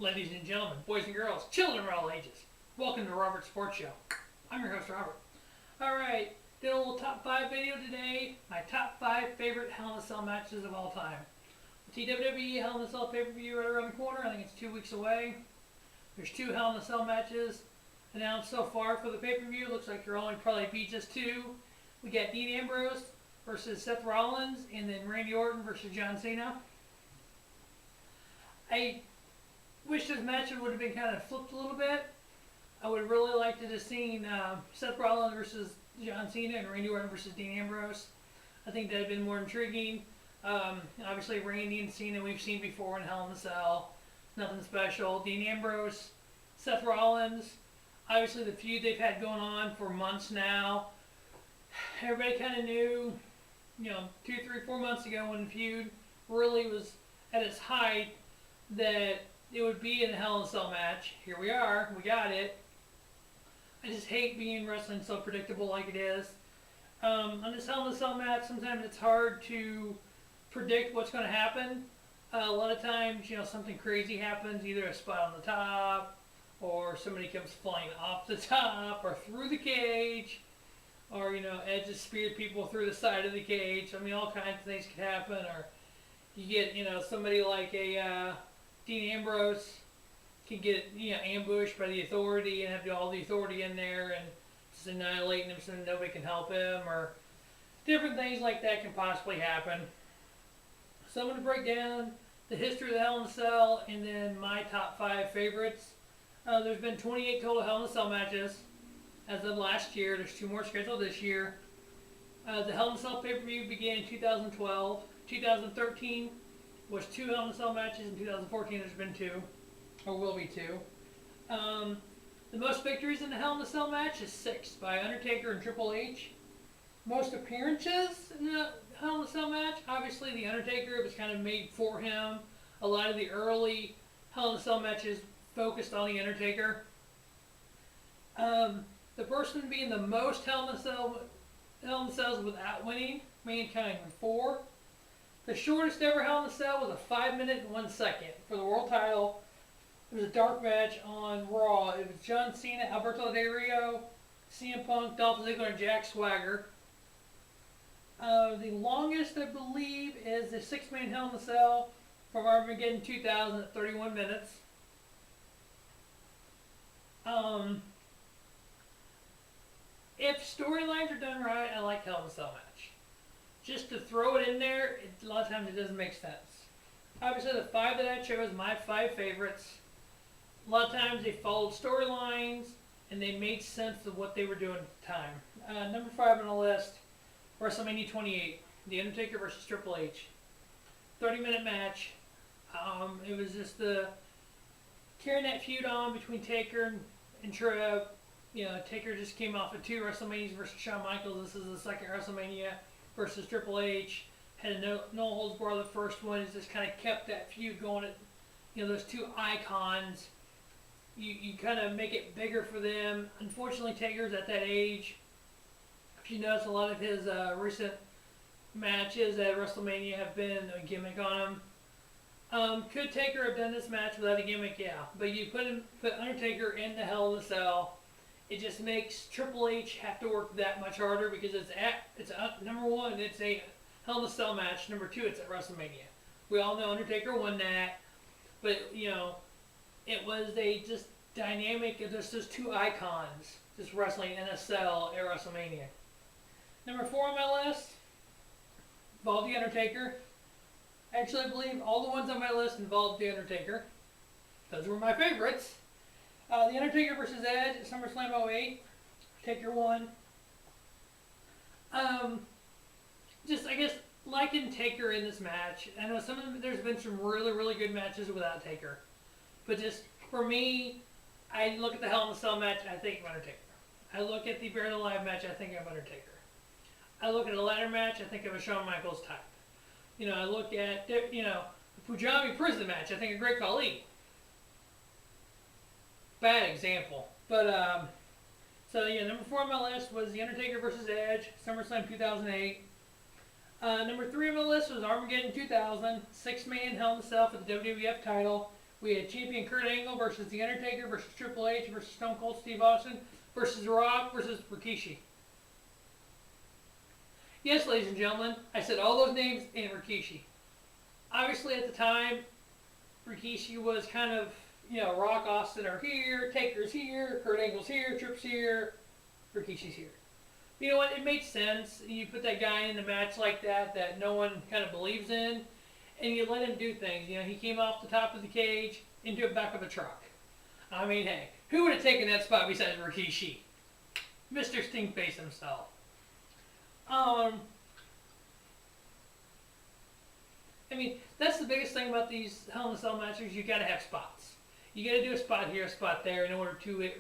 Ladies and gentlemen, boys and girls, children of all ages, welcome to Robert's Sports Show. I'm your host, Robert. Alright, did a little top 5 video today. My top 5 favorite Hell in a Cell matches of all time. The WWE Hell in a Cell pay-per-view right around the corner. I think it's 2 weeks away. There's 2 Hell in a Cell matches announced so far for the pay-per-view. Looks like there'll only probably be just 2. We got Dean Ambrose versus Seth Rollins, and then Randy Orton versus John Cena. I wish this match would have been kind of flipped a little bit. I would really like to have seen Seth Rollins versus John Cena and Randy Orton versus Dean Ambrose. I think that would have been more intriguing. Obviously, Randy and Cena we've seen before in Hell in a Cell. Nothing special. Dean Ambrose, Seth Rollins. Obviously, the feud they've had going on for months now. Everybody kind of knew, 2, 3, 4 months ago when the feud really was at its height that it would be in a Hell in a Cell match. Here we are. We got it. I just hate being wrestling so predictable like it is. On this Hell in a Cell match, sometimes it's hard to predict what's going to happen. A lot of times, something crazy happens, either a spot on the top, or somebody comes flying off the top, or through the cage, or, Edge has speared people through the side of the cage. I mean, all kinds of things could happen. Or you get, somebody like a Dean Ambrose can get, ambushed by the Authority and have all the Authority in there and just annihilating him so nobody can help him. Or different things like that can possibly happen. So I'm going to break down the history of the Hell in a Cell and then my top 5 favorites. There's been 28 total Hell in a Cell matches as of last year. There's 2 more scheduled this year. The Hell in a Cell pay-per-view began in 2012. 2013 was 2 Hell in a Cell matches. In 2014 there's been 2, or will be 2. The most victories in the Hell in a Cell match is 6 by Undertaker and Triple H. Most appearances in the Hell in a Cell match, obviously the Undertaker, it was kind of made for him. A lot of the early Hell in a Cell matches focused on the Undertaker. The person being the most Hell in a Cells without winning, Mankind, 4. The shortest ever Hell in a Cell was a 5 minute and 1 second for the world title. It was a dark match on Raw. It was John Cena, Alberto Del Rio, CM Punk, Dolph Ziggler, and Jack Swagger. The longest, I believe, is the 6-man Hell in a Cell from Armageddon 2000 at 31 minutes. If storylines are done right, I like Hell in a Cell match. Just to throw it in there, a lot of times it doesn't make sense. Obviously, the 5 that I chose, my 5 favorites, a lot of times they followed storylines and they made sense of what they were doing at the time. Number 5 on the list, WrestleMania 28, The Undertaker versus Triple H. 30-minute match. It was just carrying that feud on between Taker and Trev. Taker just came off of 2 WrestleManias versus Shawn Michaels. This is the second WrestleMania versus Triple H. Had a no holds barred the first one. It's just kind of kept that feud going. Those 2 icons. You kind of make it bigger for them. Unfortunately, Taker's at that age. If you notice, a lot of his recent matches at WrestleMania have been a gimmick on him. Could Taker have done this match without a gimmick? Yeah. But you put Undertaker in the Hell in a Cell. It just makes Triple H have to work that much harder because number 1, it's a Hell in a Cell match. Number 2, it's at WrestleMania. We all know Undertaker won that, but it was a just dynamic of just those 2 icons just wrestling in a cell at WrestleMania. Number 4 on my list involved the Undertaker. Actually, I believe all the ones on my list involved the Undertaker. Those were my favorites. The Undertaker versus Edge at SummerSlam 08. Taker won. I guess, liking Taker in this match. I know there's been some really, really good matches without Taker. But just, for me, I look at the Hell in a Cell match, I think of Undertaker. I look at the Buried Alive match, I think of Undertaker. I look at a ladder match, I think of a Shawn Michaels type. I look at, the Punjabi prison match, I think of Great Khali. Bad example. But, number 4 on my list was The Undertaker versus Edge, SummerSlam 2008. Number 3 on my list was Armageddon 2000, 6-man Hell in a Cell for the WWF title. We had champion Kurt Angle versus The Undertaker versus Triple H versus Stone Cold Steve Austin versus The Rock versus Rikishi. Yes, ladies and gentlemen, I said all those names and Rikishi. Obviously, at the time, Rikishi was kind of, Rock, Austin are here, Taker's here, Kurt Angle's here, Tripp's here, Rikishi's here. You know what? It made sense. You put that guy in a match like that no one kind of believes in, and you let him do things. He came off the top of the cage into the back of a truck. I mean, hey, who would have taken that spot besides Rikishi? Mr. Stinkface himself. I mean, that's the biggest thing about these Hell in a Cell matches. You got to have spots. You got to do a spot here, a spot there, in order to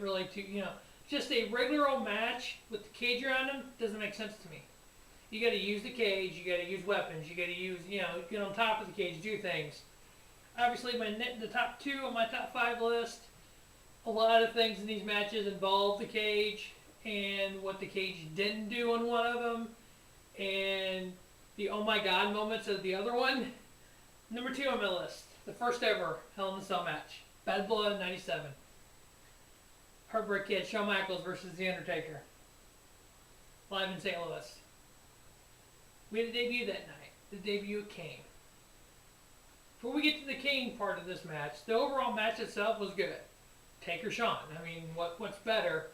just a regular old match with the cage around them doesn't make sense to me. You got to use the cage. You got to use weapons. You got to use, get on top of the cage, do things. Obviously, the top 2 on my top 5 list. A lot of things in these matches involve the cage and what the cage didn't do on one of them, and the oh my god moments of the other one. Number 2 on my list, the first ever Hell in a Cell match, Bad Blood '97. Heartbreak Kid, Shawn Michaels versus The Undertaker, live in St. Louis. We had a debut that night, the debut of Kane. Before we get to the Kane part of this match, the overall match itself was good. Taker Shawn, I mean, what's better?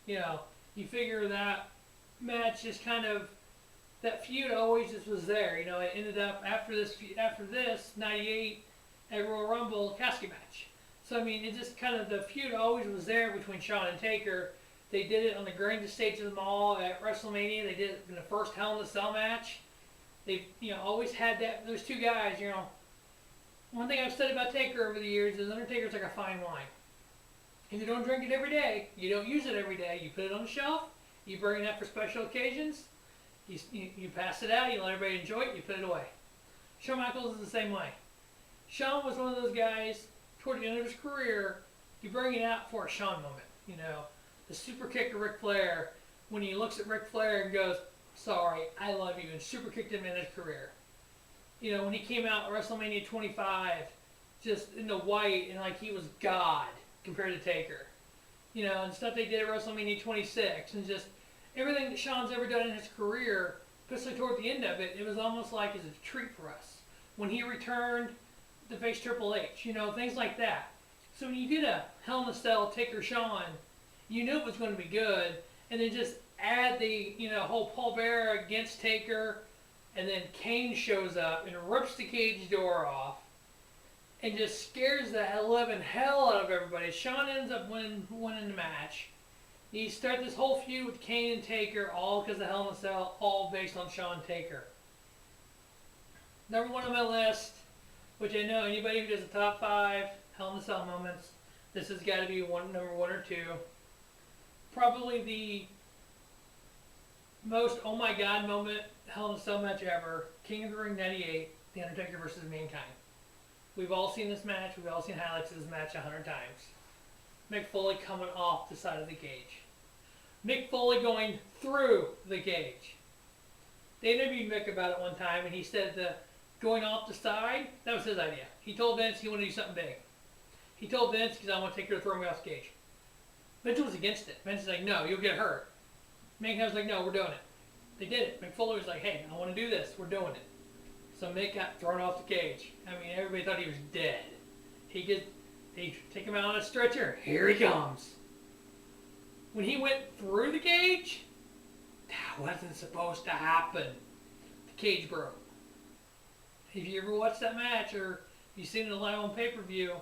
You figure that match is kind of, that feud always just was there. It ended up after this '98 at Royal Rumble casket match. So I mean, it just kind of, the feud always was there between Shawn and Taker. They did it on the grandest stage of them all at WrestleMania. They did it in the first Hell in a Cell match. They've always had that. Those two guys. One thing I've said about Taker over the years is Undertaker's like a fine wine. If you don't drink it every day, you don't use it every day. You put it on the shelf. You bring it out for special occasions. You pass it out. You let everybody enjoy it. You put it away. Shawn Michaels is the same way. Shawn was one of those guys. Toward the end of his career, you bring it out for a Shawn moment. The super kick of Ric Flair, when he looks at Ric Flair and goes, "Sorry, I love you," and super kicked him in his career. When he came out at WrestleMania 25, just in the white and like he was God compared to Taker. And stuff they did at WrestleMania 26, and just everything that Shawn's ever done in his career, especially toward the end of it, it was almost like as a treat for us. When he returned to face Triple H, things like that. So when you did a Hell in a Cell Taker Shawn, you knew it was going to be good, and then just add the whole Paul Bearer against Taker, and then Kane shows up and rips the cage door off, and just scares the living hell out of everybody. Shawn ends up winning the match. You start this whole feud with Kane and Taker, all because of Hell in a Cell, all based on Shawn Taker. Number 1 on my list, which I know anybody who does a top 5 Hell in a Cell moments, this has got to be number 1 or 2. Probably the most oh my god moment Hell in a Cell match ever, King of the Ring '98, The Undertaker versus Mankind. We've all seen this match. We've all seen highlights of this match 100 times. Mick Foley coming off the side of the cage. Mick Foley going through the cage. They interviewed Mick about it one time, and he said the going off the side, that was his idea. He told Vince he wanted to do something big. He told Vince, because I want to take her to throw me off the cage. Vince was against it. Vince was like, no, you'll get hurt. Mankind was like, no, we're doing it. They did it. Mick Foley was like, hey, I want to do this. We're doing it. So Mick got thrown off the cage. I mean, everybody thought he was dead. They take him out on a stretcher. Here he comes. When he went through the cage, that wasn't supposed to happen. The cage broke. If you ever watched that match, or you've seen it live on pay-per-view,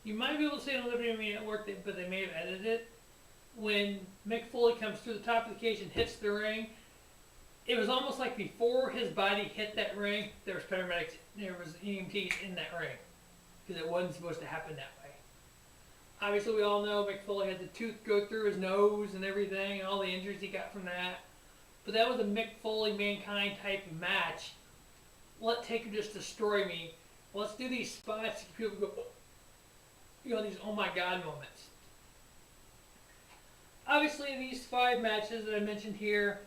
you might be able to see it on Liberty Media Network, but they may have edited it. When Mick Foley comes through the top of the cage and hits the ring, it was almost like before his body hit that ring, there was paramedics, there was EMTs in that ring, because it wasn't supposed to happen that way. Obviously, we all know Mick Foley had the tooth go through his nose and everything, and all the injuries he got from that. But that was a Mick Foley Mankind type of match. Let Taker just destroy me. Let's do these spots that people go, these oh my god moments. Obviously, these 5 matches that I mentioned here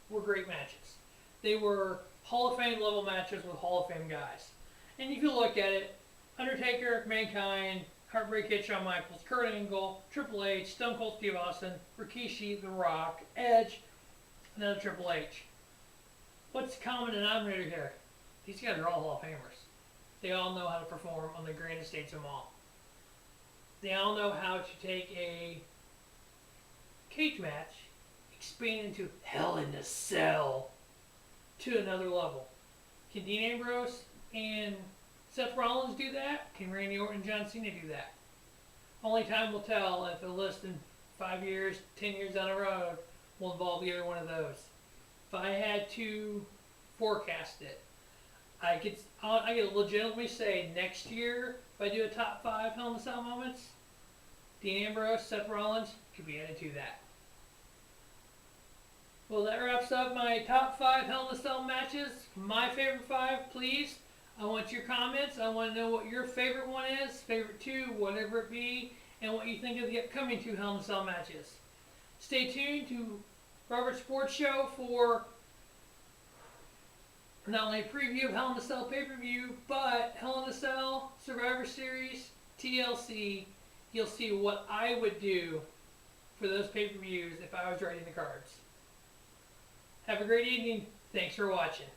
were great matches. They were Hall of Fame level matches with Hall of Fame guys. And if you look at it, Undertaker, Mankind, Heartbreak Kid, Shawn Michaels, Kurt Angle, Triple H, Stone Cold Steve Austin, Rikishi, The Rock, Edge, another Triple H. What's the common denominator here? These guys are all Hall of Famers. They all know how to perform on the grandest stage of them all. They all know how to take a cage match, expand into Hell in a Cell to another level. Can Dean Ambrose and Seth Rollins do that? Can Randy Orton and John Cena do that? Only time will tell if a list in 5 years, 10 years down the road will involve either one of those. If I had to forecast it, I could legitimately say next year, if I do a top 5 Hell in a Cell moments, Dean Ambrose, Seth Rollins could be added to that. Well, that wraps up my top 5 Hell in a Cell matches. My favorite 5, please. I want your comments. I want to know what your favorite one is, favorite 2, whatever it be, and what you think of the upcoming 2 Hell in a Cell matches. Stay tuned to Robert Sports Show for not only a preview of Hell in a Cell pay-per-view, but Hell in a Cell, Survivor Series, TLC. You'll see what I would do for those pay-per-views if I was writing the cards. Have a great evening. Thanks for watching.